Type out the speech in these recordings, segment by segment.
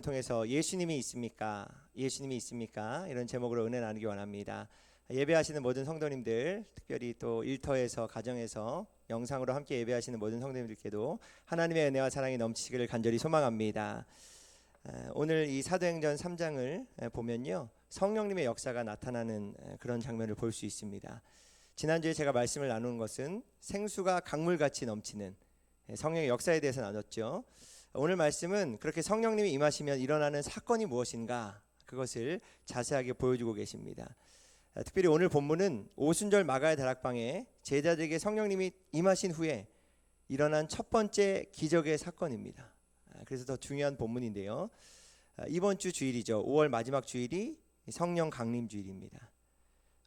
통해서 예수님이 있습니까? 예수님이 있습니까? 이런 제목으로 은혜 나누기 원합니다. 예배하시는 모든 성도님들, 특별히 또 일터에서 가정에서 영상으로 함께 예배하시는 모든 성도님들께도 하나님의 은혜와 사랑이 넘치시기를 간절히 소망합니다. 오늘 이 사도행전 3장을 보면요, 성령님의 역사가 나타나는 그런 장면을 볼 수 있습니다. 지난주에 제가 말씀을 나눈 것은 생수가 강물같이 넘치는 성령의 역사에 대해서 나눴죠. 오늘 말씀은 그렇게 성령님이 임하시면 일어나는 사건이 무엇인가, 그것을 자세하게 보여주고 계십니다. 특별히 오늘 본문은 오순절 마가의 다락방에 제자들에게 성령님이 임하신 후에 일어난 첫 번째 기적의 사건입니다. 그래서 더 중요한 본문인데요, 이번 주 주일이죠. 5월 마지막 주일이 성령 강림 주일입니다.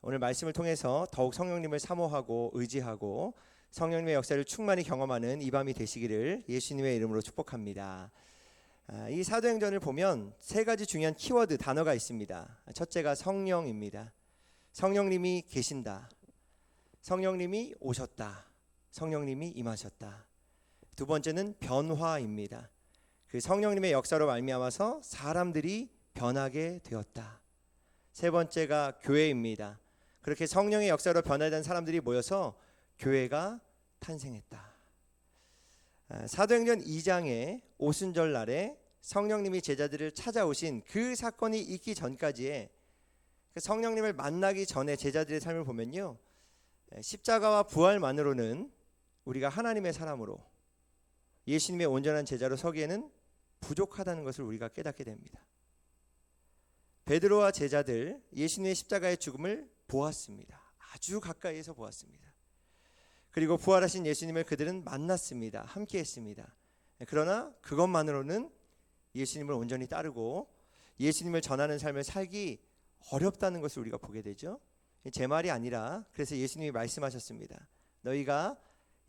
오늘 말씀을 통해서 더욱 성령님을 사모하고 의지하고 성령님의 역사를 충만히 경험하는 이 밤이 되시기를 예수님의 이름으로 축복합니다. 이 사도행전을 보면 세 가지 중요한 키워드 단어가 있습니다. 첫째가 성령입니다. 성령님이 계신다, 성령님이 오셨다, 성령님이 임하셨다. 두 번째는 변화입니다. 그 성령님의 역사로 말미암아서 사람들이 변하게 되었다. 세 번째가 교회입니다. 그렇게 성령의 역사로 변화된 사람들이 모여서 교회가 탄생했다. 사도행전 2장의 오순절 날에 성령님이 제자들을 찾아오신 그 사건이 있기 전까지의 성령님을 만나기 전에 제자들의 삶을 보면요, 십자가와 부활만으로는 우리가 하나님의 사람으로 예수님의 온전한 제자로 서기에는 부족하다는 것을 우리가 깨닫게 됩니다. 베드로와 제자들 예수님의 십자가의 죽음을 보았습니다. 아주 가까이에서 보았습니다. 그리고 부활하신 예수님을 그들은 만났습니다. 함께 했습니다. 그러나 그것만으로는 예수님을 온전히 따르고 예수님을 전하는 삶을 살기 어렵다는 것을 우리가 보게 되죠. 제 말이 아니라 그래서 예수님이 말씀하셨습니다. 너희가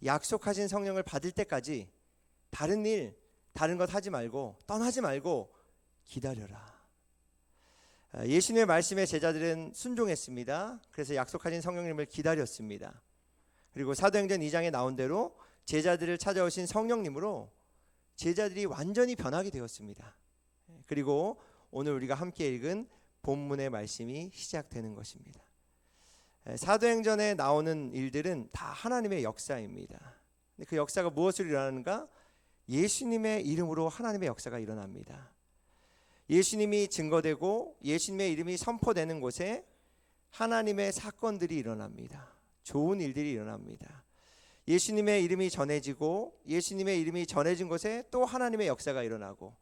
약속하신 성령을 받을 때까지 다른 일, 다른 것 하지 말고 떠나지 말고 기다려라. 예수님의 말씀에 제자들은 순종했습니다. 그래서 약속하신 성령님을 기다렸습니다. 그리고 사도행전 2장에 나온 대로 제자들을 찾아오신 성령님으로 제자들이 완전히 변하게 되었습니다. 그리고 오늘 우리가 함께 읽은 본문의 말씀이 시작되는 것입니다. 사도행전에 나오는 일들은 다 하나님의 역사입니다. 그 역사가 무엇으로 일어나는가? 예수님의 이름으로 하나님의 역사가 일어납니다. 예수님이 증거되고 예수님의 이름이 선포되는 곳에 하나님의 사건들이 일어납니다. 좋은 일들이 일어납니다. 예수님의 이름이 전해지고 예수님의 이름이 전해진 곳에 또 하나님의 역사가 일어나고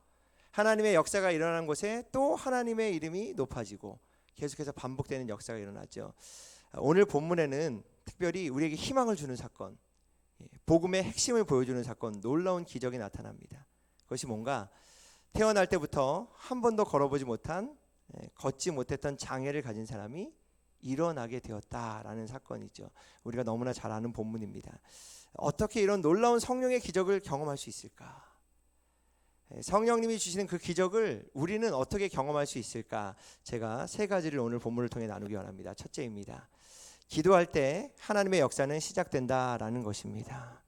하나님의 역사가 일어난 곳에 또 하나님의 이름이 높아지고 계속해서 반복되는 역사가 일어나죠. 오늘 본문에는 특별히 우리에게 희망을 주는 사건, 복음의 핵심을 보여주는 사건, 놀라운 기적이 나타납니다. 그것이 뭔가? 태어날 때부터 한 번도 걸어보지 못한, 걷지 못했던 장애를 가진 사람이 일어나게 되었다라는 사건이죠. 우리가 너무나 잘 아는 본문입니다. 어떻게 이런 놀라운 성령의 기적을 경험할 수 있을까? 성령님이 주시는 그 기적을 우리는 어떻게 경험할 수 있을까? 제가 세 가지를 오늘 본문을 통해 나누기 원합니다. 첫째입니다. 기도할 때 하나님의 역사는 시작된다라는 것입니다.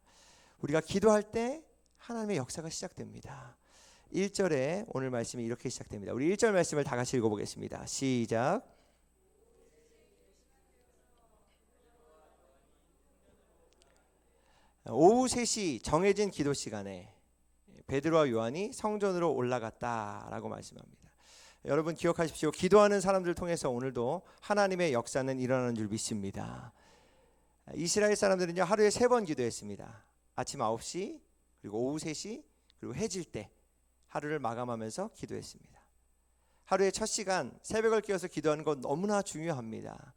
우리가 기도할 때 하나님의 역사가 시작됩니다. 1절에 오늘 말씀이 이렇게 시작됩니다. 우리 1절 말씀을 다 같이 읽어보겠습니다. 시작. 오후 3시 정해진 기도 시간에 베드로와 요한이 성전으로 올라갔다라고 말씀합니다. 여러분 기억하십시오. 기도하는 사람들을 통해서 오늘도 하나님의 역사는 일어나는 줄 믿습니다. 이스라엘 사람들은요, 하루에 3번 기도했습니다. 아침 9시, 그리고 오후 3시, 그리고 해질 때 하루를 마감하면서 기도했습니다. 하루의 첫 시간 새벽을 깨어서 기도하는 것 너무나 중요합니다.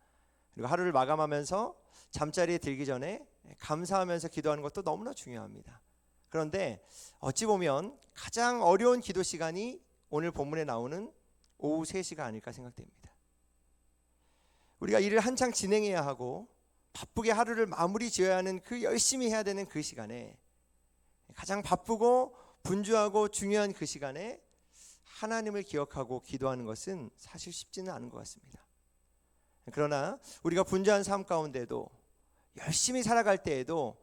그리고 하루를 마감하면서 잠자리에 들기 전에 감사하면서 기도하는 것도 너무나 중요합니다. 그런데 어찌 보면 가장 어려운 기도 시간이 오늘 본문에 나오는 오후 3시가 아닐까 생각됩니다. 우리가 일을 한창 진행해야 하고 바쁘게 하루를 마무리 지어야 하는 그 열심히 해야 되는 그 시간에, 가장 바쁘고 분주하고 중요한 그 시간에 하나님을 기억하고 기도하는 것은 사실 쉽지는 않은 것 같습니다. 그러나 우리가 분주한 삶 가운데도 열심히 살아갈 때에도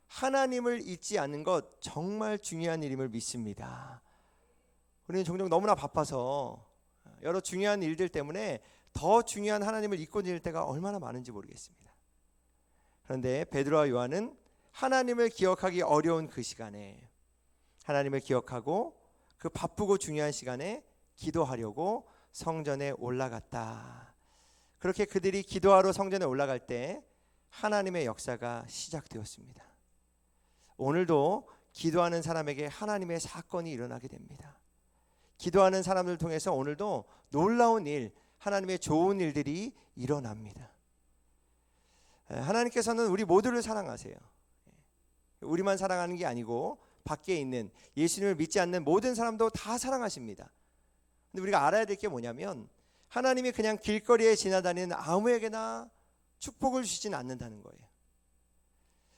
하나님을 잊지 않는 것 정말 중요한 일임을 믿습니다. 우리는 종종 너무나 바빠서 여러 중요한 일들 때문에 더 중요한 하나님을 잊고 지낼 때가 얼마나 많은지 모르겠습니다. 그런데 베드로와 요한은 하나님을 기억하기 어려운 그 시간에 하나님을 기억하고 그 바쁘고 중요한 시간에 기도하려고 성전에 올라갔다. 그렇게 그들이 기도하러 성전에 올라갈 때 하나님의 역사가 시작되었습니다. 오늘도 기도하는 사람에게 하나님의 사건이 일어나게 됩니다. 기도하는 사람들 통해서 오늘도 놀라운 일, 하나님의 좋은 일들이 일어납니다. 하나님께서는 우리 모두를 사랑하세요. 우리만 사랑하는 게 아니고 밖에 있는 예수님을 믿지 않는 모든 사람도 다 사랑하십니다. 근데 우리가 알아야 될 게 뭐냐면 하나님이 그냥 길거리에 지나다니는 아무에게나 축복을 주시진 않는다는 거예요.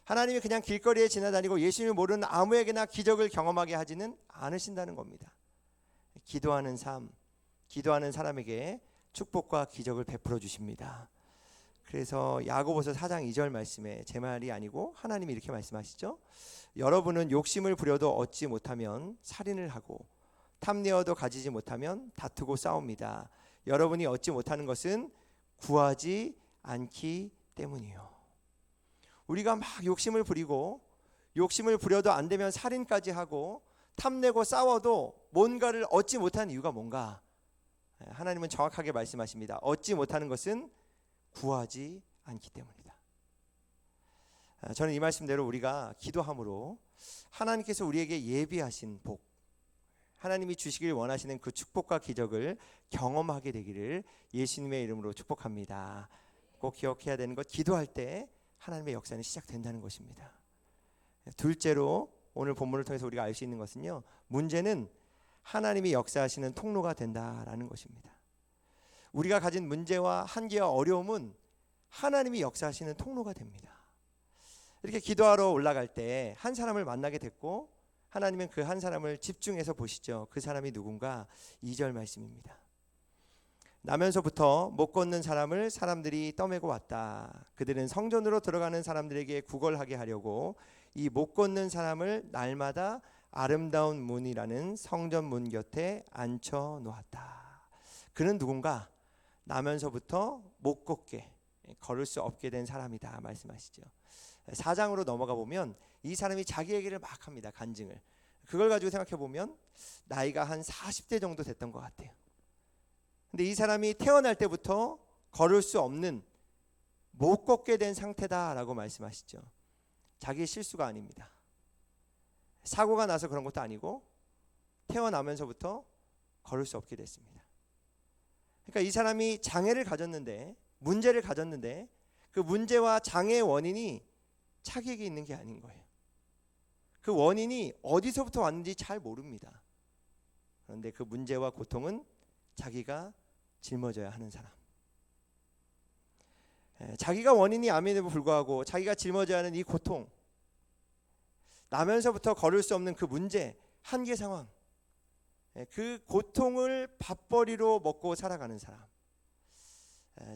하나님이 그냥 길거리에 지나다니고 예수님을 모르는 아무에게나 기적을 경험하게 하지는 않으신다는 겁니다. 기도하는 삶, 기도하는 사람에게 축복과 기적을 베풀어 주십니다. 그래서 야고보서 4장 2절 말씀에 제 말이 아니고 하나님이 이렇게 말씀하시죠. 여러분은 욕심을 부려도 얻지 못하면 살인을 하고 탐내어도 가지지 못하면 다투고 싸웁니다. 여러분이 얻지 못하는 것은 구하지 않기 때문이요. 우리가 막 욕심을 부리고 욕심을 부려도 안 되면 살인까지 하고 탐내고 싸워도 뭔가를 얻지 못하는 이유가 뭔가? 하나님은 정확하게 말씀하십니다. 얻지 못하는 것은 구하지 않기 때문이다. 저는 이 말씀대로 우리가 기도함으로 하나님께서 우리에게 예비하신 복, 하나님이 주시길 원하시는 그 축복과 기적을 경험하게 되기를 예수님의 이름으로 축복합니다. 꼭 기억해야 되는 것, 기도할 때 하나님의 역사는 시작된다는 것입니다. 둘째로 오늘 본문을 통해서 우리가 알 수 있는 것은요, 문제는 하나님이 역사하시는 통로가 된다라는 것입니다. 우리가 가진 문제와 한계와 어려움은 하나님이 역사하시는 통로가 됩니다. 이렇게 기도하러 올라갈 때 한 사람을 만나게 됐고 하나님은 그 한 사람을 집중해서 보시죠. 그 사람이 누군가? 2절 말씀입니다. 나면서부터 못 걷는 사람을 사람들이 떠매고 왔다. 그들은 성전으로 들어가는 사람들에게 구걸하게 하려고 이 못 걷는 사람을 날마다 아름다운 문이라는 성전 문 곁에 앉혀 놓았다. 그는 누군가? 나면서부터 못 걷게, 걸을 수 없게 된 사람이다 말씀하시죠. 4장으로 넘어가 보면 이 사람이 자기 얘기를 막 합니다. 간증을. 그걸 가지고 생각해 보면 나이가 한 40대 정도 됐던 것 같아요. 근데 이 사람이 태어날 때부터 걸을 수 없는, 못 걷게 된 상태다라고 말씀하시죠. 자기의 실수가 아닙니다. 사고가 나서 그런 것도 아니고 태어나면서부터 걸을 수 없게 됐습니다. 그러니까 이 사람이 장애를 가졌는데, 문제를 가졌는데 그 문제와 장애의 원인이 자기에게 있는 게 아닌 거예요. 그 원인이 어디서부터 왔는지 잘 모릅니다. 그런데 그 문제와 고통은 자기가 짊어져야 하는 사람. 자기가 원인이 암에도 불구하고 자기가 짊어져야 하는 이 고통, 나면서부터 걸을 수 없는 그 문제, 한계 상황, 그 고통을 밥벌이로 먹고 살아가는 사람.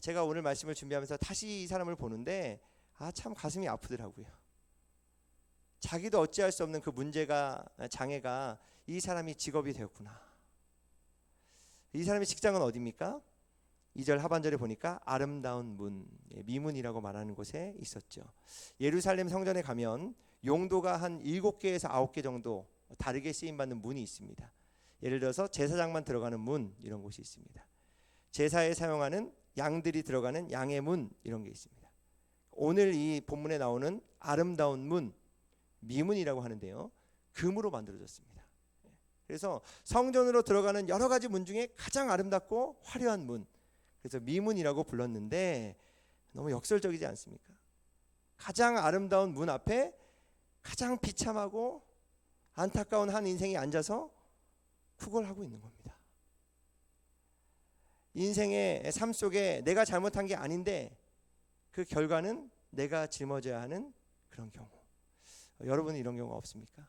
제가 오늘 말씀을 준비하면서 다시 이 사람을 보는데 참 가슴이 아프더라고요. 자기도 어찌할 수 없는 그 문제가, 장애가 이 사람이 직업이 되었구나. 이 사람의 직장은 어디입니까? 2절 하반절에 보니까 아름다운 문, 미문이라고 말하는 곳에 있었죠. 예루살렘 성전에 가면 용도가 한 7개에서 9개 정도 다르게 쓰임받는 문이 있습니다. 예를 들어서 제사장만 들어가는 문, 이런 곳이 있습니다. 제사에 사용하는 양들이 들어가는 양의 문, 이런 게 있습니다. 오늘 이 본문에 나오는 아름다운 문, 미문이라고 하는데요, 금으로 만들어졌습니다. 그래서 성전으로 들어가는 여러 가지 문 중에 가장 아름답고 화려한 문, 그래서 미문이라고 불렀는데 너무 역설적이지 않습니까? 가장 아름다운 문 앞에 가장 비참하고 안타까운 한 인생이 앉아서 구걸하고 있는 겁니다. 인생의 삶 속에 내가 잘못한 게 아닌데 그 결과는 내가 짊어져야 하는 그런 경우. 여러분은 이런 경우가 없습니까?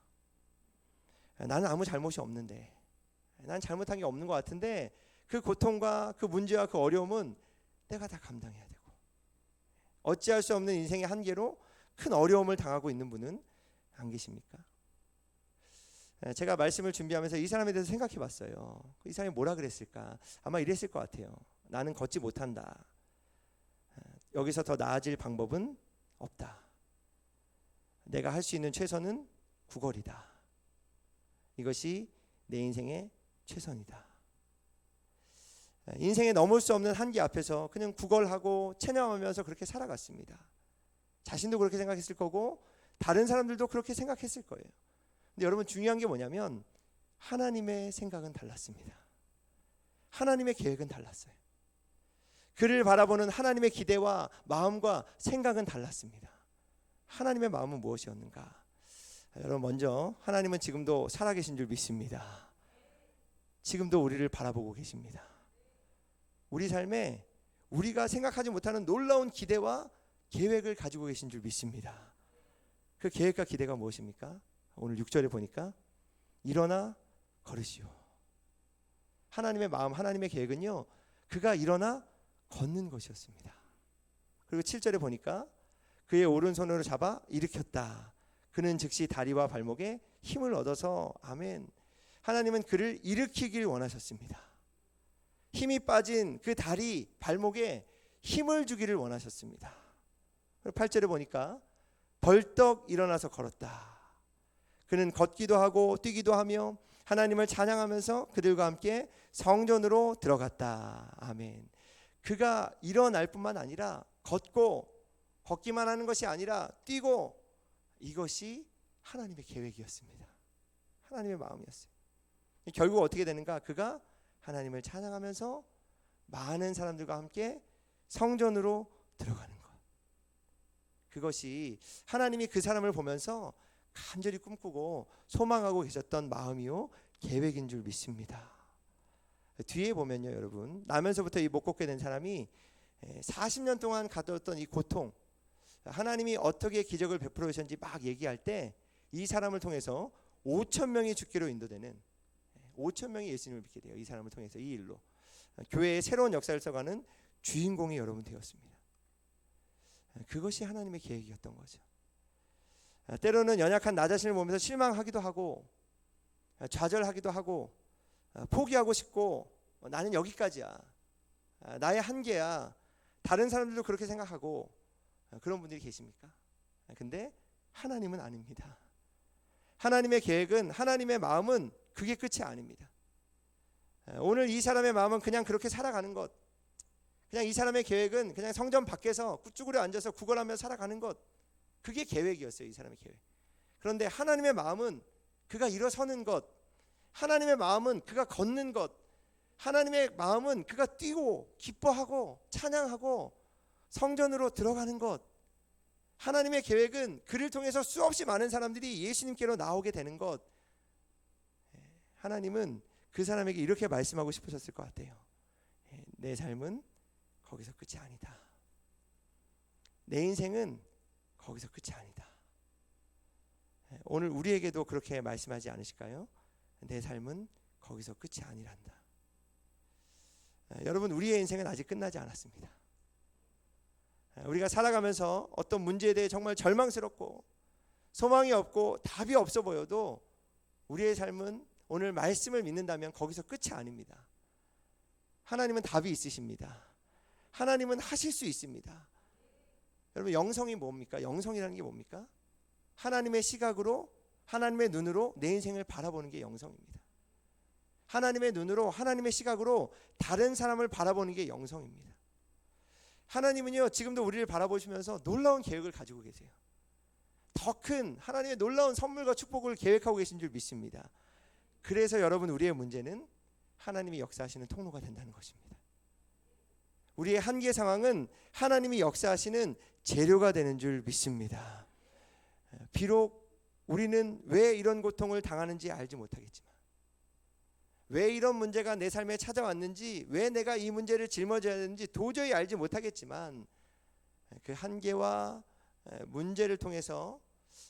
나는 아무 잘못이 없는데, 난 잘못한 게 없는 것 같은데 그 고통과 그 문제와 그 어려움은 내가 다 감당해야 되고, 어찌할 수 없는 인생의 한계로 큰 어려움을 당하고 있는 분은 안 계십니까? 제가 말씀을 준비하면서 이 사람에 대해서 생각해 봤어요. 이 사람이 뭐라 그랬을까? 아마 이랬을 것 같아요. 나는 걷지 못한다. 여기서 더 나아질 방법은 없다. 내가 할 수 있는 최선은 구걸이다. 이것이 내 인생의 최선이다. 인생에 넘을 수 없는 한계 앞에서 그냥 구걸하고 체념하면서 그렇게 살아갔습니다. 자신도 그렇게 생각했을 거고 다른 사람들도 그렇게 생각했을 거예요. 근데 여러분, 중요한 게 뭐냐면 하나님의 생각은 달랐습니다. 하나님의 계획은 달랐어요. 그를 바라보는 하나님의 기대와 마음과 생각은 달랐습니다. 하나님의 마음은 무엇이었는가? 여러분, 먼저 하나님은 지금도 살아계신 줄 믿습니다. 지금도 우리를 바라보고 계십니다. 우리 삶에 우리가 생각하지 못하는 놀라운 기대와 계획을 가지고 계신 줄 믿습니다. 그 계획과 기대가 무엇입니까? 오늘 6절에 보니까 일어나 걸으시오. 하나님의 마음, 하나님의 계획은요, 그가 일어나 걷는 것이었습니다. 그리고 7절에 보니까 그의 오른손으로 잡아 일으켰다. 그는 즉시 다리와 발목에 힘을 얻어서, 아멘. 하나님은 그를 일으키길 원하셨습니다. 힘이 빠진 그 다리, 발목에 힘을 주기를 원하셨습니다. 8절에 보니까 벌떡 일어나서 걸었다. 그는 걷기도 하고 뛰기도 하며 하나님을 찬양하면서 그들과 함께 성전으로 들어갔다. 아멘. 그가 일어날 뿐만 아니라 걷기만 하는 것이 아니라 뛰고, 이것이 하나님의 계획이었습니다. 하나님의 마음이었어요. 결국 어떻게 되는가? 그가 하나님을 찬양하면서 많은 사람들과 함께 성전으로 들어가는 것. 그것이 하나님이 그 사람을 보면서 간절히 꿈꾸고 소망하고 계셨던 마음이요, 계획인 줄 믿습니다. 뒤에 보면요, 여러분, 나면서부터 이 못 걷게 된 사람이 40년 동안 가졌던 이 고통, 하나님이 어떻게 기적을 베풀어 주셨는지 막 얘기할 때 이 사람을 통해서 5,000명이 죽기로 인도되는, 5,000명이 예수님을 믿게 돼요. 이 사람을 통해서, 이 일로 교회의 새로운 역사를 써가는 주인공이 여러분 되었습니다. 그것이 하나님의 계획이었던 거죠. 때로는 연약한 나 자신을 보면서 실망하기도 하고 좌절하기도 하고 포기하고 싶고, 나는 여기까지야, 나의 한계야, 다른 사람들도 그렇게 생각하고, 그런 분들이 계십니까? 근데 하나님은 아닙니다. 하나님의 계획은, 하나님의 마음은 그게 끝이 아닙니다. 오늘 이 사람의 마음은 그냥 그렇게 살아가는 것, 그냥 이 사람의 계획은 그냥 성전 밖에서 쭈그려 앉아서 구걸하며 살아가는 것, 그게 계획이었어요, 이 사람의 계획. 그런데 하나님의 마음은 그가 일어서는 것, 하나님의 마음은 그가 걷는 것, 하나님의 마음은 그가 뛰고 기뻐하고 찬양하고 성전으로 들어가는 것. 하나님의 계획은 그를 통해서 수없이 많은 사람들이 예수님께로 나오게 되는 것. 하나님은 그 사람에게 이렇게 말씀하고 싶으셨을 것 같아요. 내 삶은 거기서 끝이 아니다. 내 인생은 거기서 끝이 아니다. 오늘 우리에게도 그렇게 말씀하지 않으실까요? 내 삶은 거기서 끝이 아니란다. 여러분, 우리의 인생은 아직 끝나지 않았습니다. 우리가 살아가면서 어떤 문제에 대해 정말 절망스럽고 소망이 없고 답이 없어 보여도 우리의 삶은 오늘 말씀을 믿는다면 거기서 끝이 아닙니다. 하나님은 답이 있으십니다. 하나님은 하실 수 있습니다. 여러분, 영성이 뭡니까? 영성이라는 게 뭡니까? 하나님의 시각으로, 하나님의 눈으로 내 인생을 바라보는 게 영성입니다. 하나님의 눈으로, 하나님의 시각으로 다른 사람을 바라보는 게 영성입니다. 하나님은요, 지금도 우리를 바라보시면서 놀라운 계획을 가지고 계세요. 더 큰 하나님의 놀라운 선물과 축복을 계획하고 계신 줄 믿습니다. 그래서 여러분, 우리의 문제는 하나님이 역사하시는 통로가 된다는 것입니다. 우리의 한계 상황은 하나님이 역사하시는 재료가 되는 줄 믿습니다. 비록 우리는 왜 이런 고통을 당하는지 알지 못하겠지만, 왜 이런 문제가 내 삶에 찾아왔는지, 왜 내가 이 문제를 짊어져야 되는지 도저히 알지 못하겠지만, 그 한계와 문제를 통해서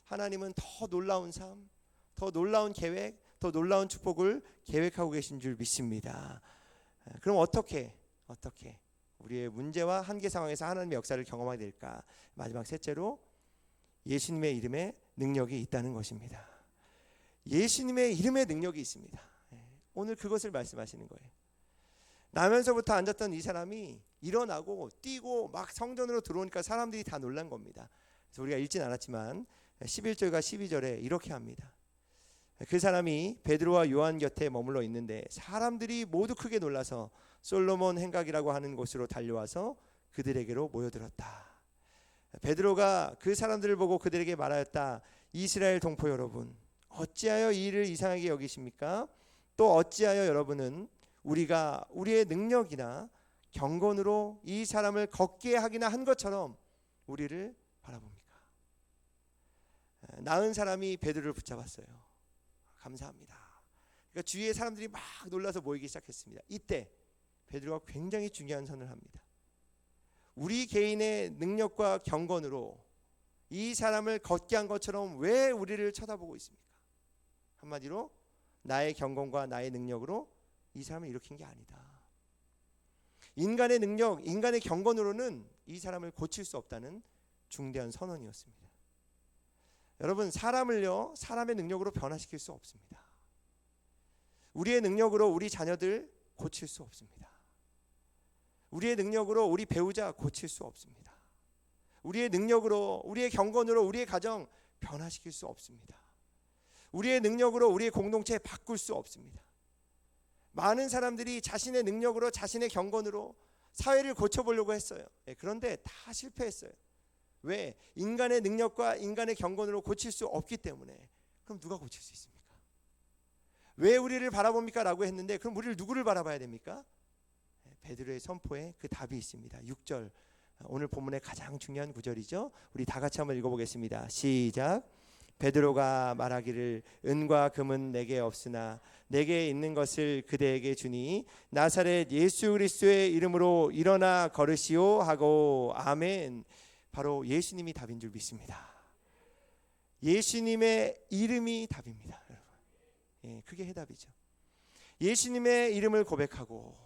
하나님은 더 놀라운 삶, 더 놀라운 계획, 더 놀라운 축복을 계획하고 계신 줄 믿습니다. 그럼 어떻게 우리의 문제와 한계 상황에서 하나님의 역사를 경험하게 될까? 마지막 셋째로, 예수님의 이름에 능력이 있다는 것입니다. 예수님의 이름의 능력이 있습니다. 오늘 그것을 말씀하시는 거예요. 나면서부터 앉았던 이 사람이 일어나고 뛰고 막 성전으로 들어오니까 사람들이 다 놀란 겁니다. 그래서 우리가 읽진 않았지만 11절과 12절에 이렇게 합니다. 그 사람이 베드로와 요한 곁에 머물러 있는데 사람들이 모두 크게 놀라서 솔로몬 행각이라고 하는 곳으로 달려와서 그들에게로 모여들었다. 베드로가 그 사람들을 보고 그들에게 말하였다. 이스라엘 동포 여러분, 어찌하여 이 일을 이상하게 여기십니까? 또 어찌하여 여러분은 우리가 우리의 능력이나 경건으로 이 사람을 걷게 하기나 한 것처럼 우리를 바라봅니까? 나은 사람이 베드로를 붙잡았어요. 감사합니다. 그러니까 주위의 사람들이 막 놀라서 모이기 시작했습니다. 이때 베드로가 굉장히 중요한 선을 합니다. 우리 개인의 능력과 경건으로 이 사람을 걷게 한 것처럼 왜 우리를 쳐다보고 있습니까? 한마디로 나의 경건과 나의 능력으로 이 사람을 일으킨 게 아니다. 인간의 능력, 인간의 경건으로는 이 사람을 고칠 수 없다는 중대한 선언이었습니다. 여러분, 사람을요, 사람의 능력으로 변화시킬 수 없습니다. 우리의 능력으로 우리 자녀들 고칠 수 없습니다. 우리의 능력으로 우리 배우자 고칠 수 없습니다. 우리의 능력으로, 우리의 경건으로 우리의 가정 변화시킬 수 없습니다. 우리의 능력으로 우리의 공동체 바꿀 수 없습니다. 많은 사람들이 자신의 능력으로, 자신의 경건으로 사회를 고쳐보려고 했어요. 그런데 다 실패했어요. 왜? 인간의 능력과 인간의 경건으로 고칠 수 없기 때문에. 그럼 누가 고칠 수 있습니까? 왜 우리를 바라봅니까? 라고 했는데 그럼 우리를 누구를 바라봐야 됩니까? 베드로의 선포에 그 답이 있습니다. 6절, 오늘 본문의 가장 중요한 구절이죠. 우리 다 같이 한번 읽어보겠습니다. 시작. 베드로가 말하기를 은과 금은 내게 없으나 내게 있는 것을 그대에게 주니 나사렛 예수 그리스도의 이름으로 일어나 걸으시오 하고 아멘. 바로 예수님이 답인 줄 믿습니다. 예수님의 이름이 답입니다. 여러분, 그게 해답이죠. 예수님의 이름을 고백하고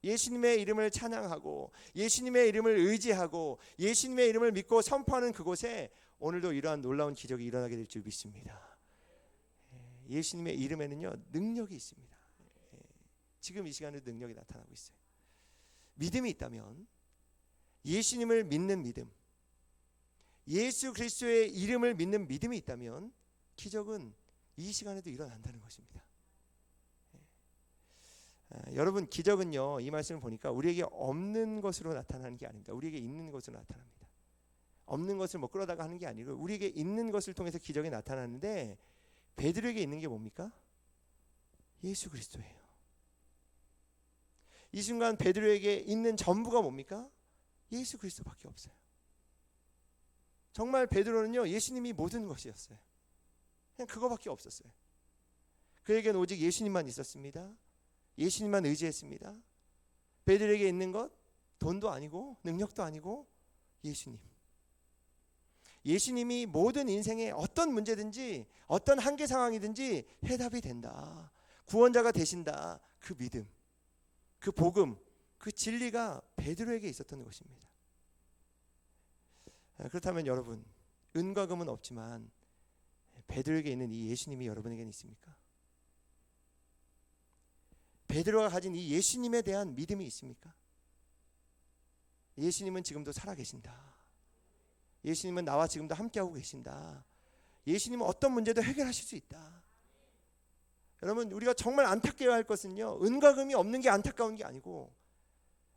예수님의 이름을 찬양하고 예수님의 이름을 의지하고 예수님의 이름을 믿고 선포하는 그곳에 오늘도 이러한 놀라운 기적이 일어나게 될 줄 믿습니다. 예수님의 이름에는요, 능력이 있습니다. 지금 이 시간에도 능력이 나타나고 있어요. 믿음이 있다면, 예수님을 믿는 믿음, 예수 그리스도의 이름을 믿는 믿음이 있다면 기적은 이 시간에도 일어난다는 것입니다. 여러분, 기적은요, 이 말씀을 보니까 우리에게 없는 것으로 나타나는 게 아닙니다. 우리에게 있는 것으로 나타납니다. 없는 것을 뭐 끌어다가 하는 게 아니고 우리에게 있는 것을 통해서 기적이 나타나는데, 베드로에게 있는 게 뭡니까? 예수 그리스도예요. 이 순간 베드로에게 있는 전부가 뭡니까? 예수 그리스도밖에 없어요. 정말 베드로는요, 예수님이 모든 것이었어요. 그냥 그거밖에 없었어요. 그에게는 오직 예수님만 있었습니다. 예수님만 의지했습니다. 베드로에게 있는 것, 돈도 아니고 능력도 아니고 예수님. 예수님이 모든 인생의 어떤 문제든지 어떤 한계 상황이든지 해답이 된다. 구원자가 되신다. 그 믿음, 그 복음, 그 진리가 베드로에게 있었던 것입니다. 그렇다면 여러분, 은과 금은 없지만 베드로에게 있는 이 예수님이 여러분에게는 있습니까? 베드로가 가진 이 예수님에 대한 믿음이 있습니까? 예수님은 지금도 살아계신다. 예수님은 나와 지금도 함께하고 계신다. 예수님은 어떤 문제도 해결하실 수 있다. 여러분, 우리가 정말 안타까워야 할 것은요, 은과 금이 없는 게 안타까운 게 아니고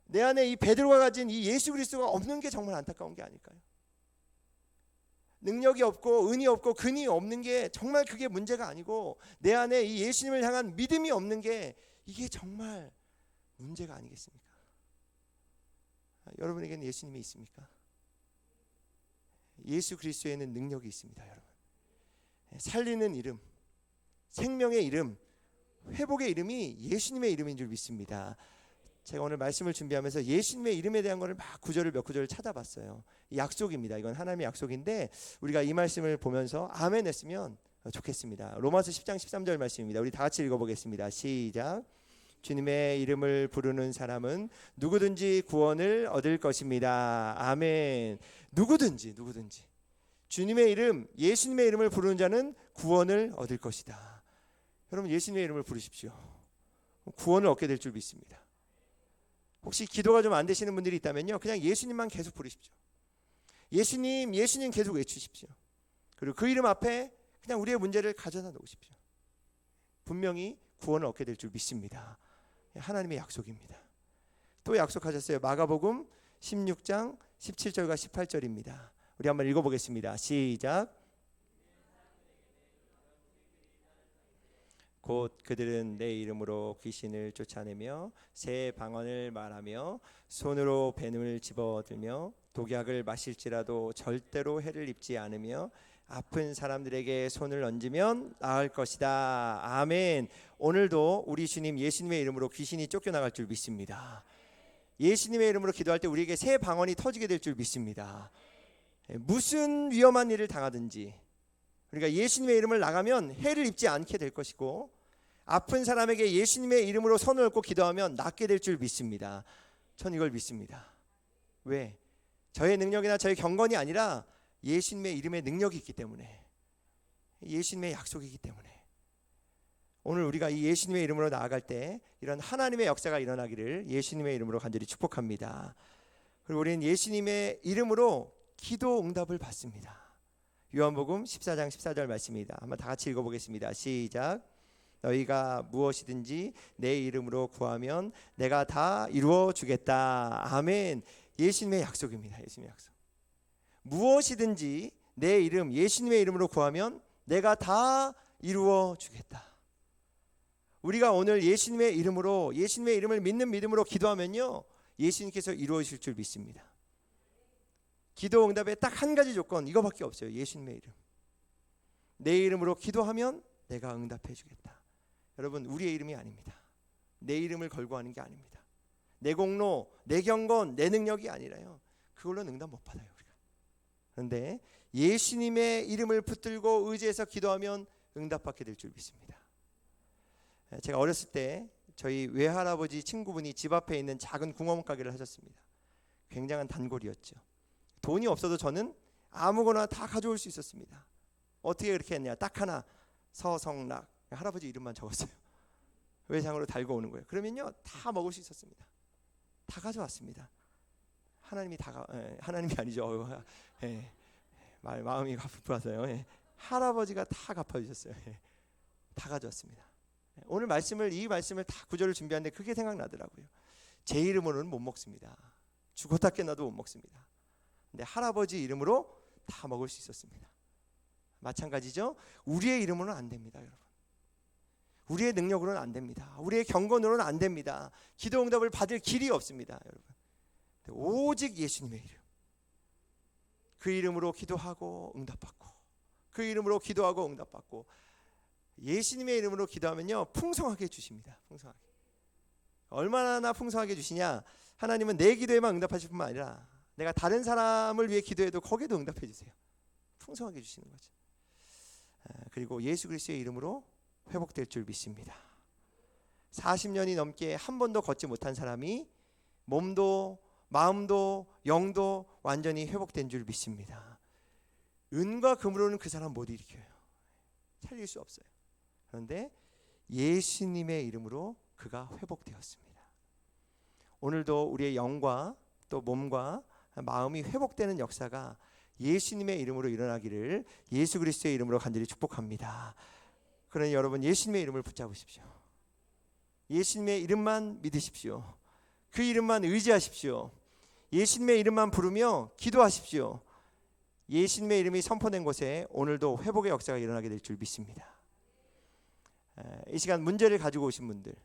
내 안에 이 베드로가 가진 이 예수 그리스도가 없는 게 정말 안타까운 게 아닐까요? 능력이 없고 은이 없고 근이 없는 게 정말 그게 문제가 아니고 내 안에 이 예수님을 향한 믿음이 없는 게 이게 정말 문제가 아니겠습니까? 여러분에게는 예수님이 있습니까? 예수 그리스도에는 능력이 있습니다. 여러분, 살리는 이름, 생명의 이름, 회복의 이름이 예수님의 이름인 줄 믿습니다. 제가 오늘 말씀을 준비하면서 예수님의 이름에 대한 것을 막 몇 구절을 찾아봤어요. 약속입니다. 이건 하나님의 약속인데 우리가 이 말씀을 보면서 아멘 했으면 좋겠습니다. 로마서 10장 13절 말씀입니다. 우리 다 같이 읽어보겠습니다. 시작. 주님의 이름을 부르는 사람은 누구든지 구원을 얻을 것입니다. 아멘. 누구든지 주님의 이름, 예수님의 이름을 부르는 자는 구원을 얻을 것이다. 여러분 예수님의 이름을 부르십시오. 구원을 얻게 될 줄 믿습니다. 혹시 기도가 좀 안 되시는 분들이 있다면요, 그냥 예수님만 계속 부르십시오. 예수님, 예수님 계속 외치십시오. 그리고 그 이름 앞에 그냥 우리의 문제를 가져다 놓으십시오. 분명히 구원을 얻게 될 줄 믿습니다. 하나님의 약속입니다. 또 약속하셨어요. 마가복음 16장 17절과 18절입니다. 우리 한번 읽어보겠습니다. 시작. 곧 그들은 내 이름으로 귀신을 쫓아내며 새 방언을 말하며 손으로 뱀을 집어들며 독약을 마실지라도 절대로 해를 입지 않으며 아픈 사람들에게 손을 얹으면 나을 것이다. 아멘. 오늘도 우리 주님 예수님의 이름으로 귀신이 쫓겨나갈 줄 믿습니다. 예수님의 이름으로 기도할 때 우리에게 새 방언이 터지게 될 줄 믿습니다. 무슨 위험한 일을 당하든지 우리가 예수님의 이름을 나가면 해를 입지 않게 될 것이고, 아픈 사람에게 예수님의 이름으로 손을 얹고 기도하면 낫게 될 줄 믿습니다. 전 이걸 믿습니다. 왜? 저의 능력이나 저의 경건이 아니라 예수님의 이름의 능력이 있기 때문에, 예수님의 약속이기 때문에 오늘 우리가 이 예수님의 이름으로 나아갈 때 이런 하나님의 역사가 일어나기를 예수님의 이름으로 간절히 축복합니다. 그리고 우리는 예수님의 이름으로 기도 응답을 받습니다. 요한복음 14장 14절 말씀입니다. 한번 다 같이 읽어보겠습니다. 시작. 너희가 무엇이든지 내 이름으로 구하면 내가 다 이루어 주겠다. 아멘. 예수님의 약속입니다. 예수님의 약속. 무엇이든지 내 이름, 예수님의 이름으로 구하면 내가 다 이루어 주겠다. 우리가 오늘 예수님의 이름으로, 예수님의 이름을 믿는 믿음으로 기도하면요, 예수님께서 이루어 주실 줄 믿습니다. 기도 응답에 딱 한 가지 조건, 이거밖에 없어요. 예수님의 이름. 내 이름으로 기도하면 내가 응답해 주겠다. 여러분, 우리의 이름이 아닙니다. 내 이름을 걸고 하는 게 아닙니다. 내 공로, 내 경건, 내 능력이 아니라요, 그걸로는 응답 못 받아요, 우리가. 그런데 예수님의 이름을 붙들고 의지해서 기도하면 응답받게 될 줄 믿습니다. 제가 어렸을 때 저희 외할아버지 친구분이 집 앞에 있는 작은 궁어문 가게를 하셨습니다. 굉장한 단골이었죠. 돈이 없어도 저는 아무거나 다 가져올 수 있었습니다. 어떻게 그렇게 했냐? 딱 하나, 서성락, 할아버지 이름만 적었어요. 외상으로 달고 오는 거예요. 그러면요, 다 먹을 수 있었습니다. 다 가져왔습니다. 하나님이 하나님이 아니죠. 마음이 가쁘어서요. 할아버지가 다 갚아주셨어요. 다 가져왔습니다. 오늘 이 말씀을 다 구절을 준비하는데 그게 생각나더라고요. 제 이름으로는 못 먹습니다. 죽었다 깨나도 못 먹습니다. 근데 할아버지 이름으로 다 먹을 수 있었습니다. 마찬가지죠. 우리의 이름으로는 안 됩니다, 여러분. 우리의 능력으로는 안 됩니다. 우리의 경건으로는 안 됩니다. 기도 응답을 받을 길이 없습니다, 여러분. 오직 예수님의 이름. 그 이름으로 기도하고 응답받고, 그 이름으로 기도하고 응답받고, 예수님의 이름으로 기도하면요, 풍성하게 주십니다. 풍성하게. 얼마나 풍성하게 주시냐? 하나님은 내 기도에만 응답하실 뿐만 아니라 내가 다른 사람을 위해 기도해도 거기에도 응답해 주세요. 풍성하게 주시는 거죠. 그리고 예수 그리스도의 이름으로 회복될 줄 믿습니다. 40년이 넘게 한 번도 걷지 못한 사람이 몸도 마음도 영도 완전히 회복된 줄 믿습니다. 은과 금으로는 그 사람 못 일으켜요. 살릴 수 없어요. 그런데 예수님의 이름으로 그가 회복되었습니다. 오늘도 우리의 영과 또 몸과 마음이 회복되는 역사가 예수님의 이름으로 일어나기를 예수 그리스도의 이름으로 간절히 축복합니다. 그러니 여러분, 예수님의 이름을 붙잡으십시오. 예수님의 이름만 믿으십시오. 그 이름만 의지하십시오. 예수님의 이름만 부르며 기도하십시오. 예수님의 이름이 선포된 곳에 오늘도 회복의 역사가 일어나게 될 줄 믿습니다. 이 시간 문제를 가지고 오신 분들,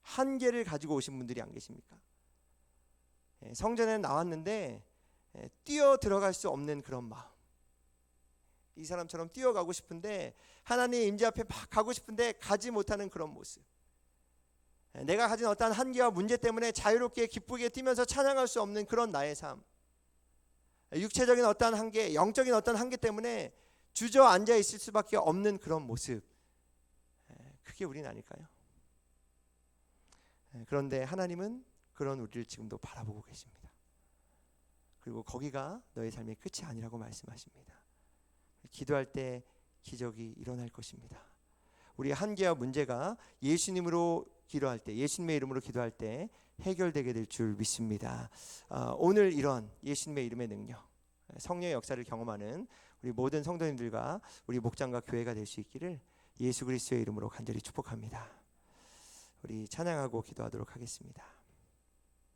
한계를 가지고 오신 분들이 안 계십니까? 성전에 나왔는데 뛰어 들어갈 수 없는 그런 마음, 이 사람처럼 뛰어가고 싶은데, 하나님의 임재 앞에 막 가고 싶은데 가지 못하는 그런 모습, 내가 가진 어떠한 한계와 문제 때문에 자유롭게 기쁘게 뛰면서 찬양할 수 없는 그런 나의 삶, 육체적인 어떠한 한계, 영적인 어떠한 한계 때문에 주저앉아 있을 수밖에 없는 그런 모습, 그게 우린 아닐까요? 그런데 하나님은 그런 우리를 지금도 바라보고 계십니다. 그리고 거기가 너의 삶의 끝이 아니라고 말씀하십니다. 기도할 때 기적이 일어날 것입니다. 우리 한계와 문제가 예수님으로 기도할 때, 예수님의 이름으로 기도할 때 해결되게 될 줄 믿습니다. 오늘 이런 예수님의 이름의 능력, 성령의 역사를 경험하는 우리 모든 성도님들과 우리 목장과 교회가 될 수 있기를 예수 그리스도의 이름으로 간절히 축복합니다. 우리 찬양하고 기도하도록 하겠습니다.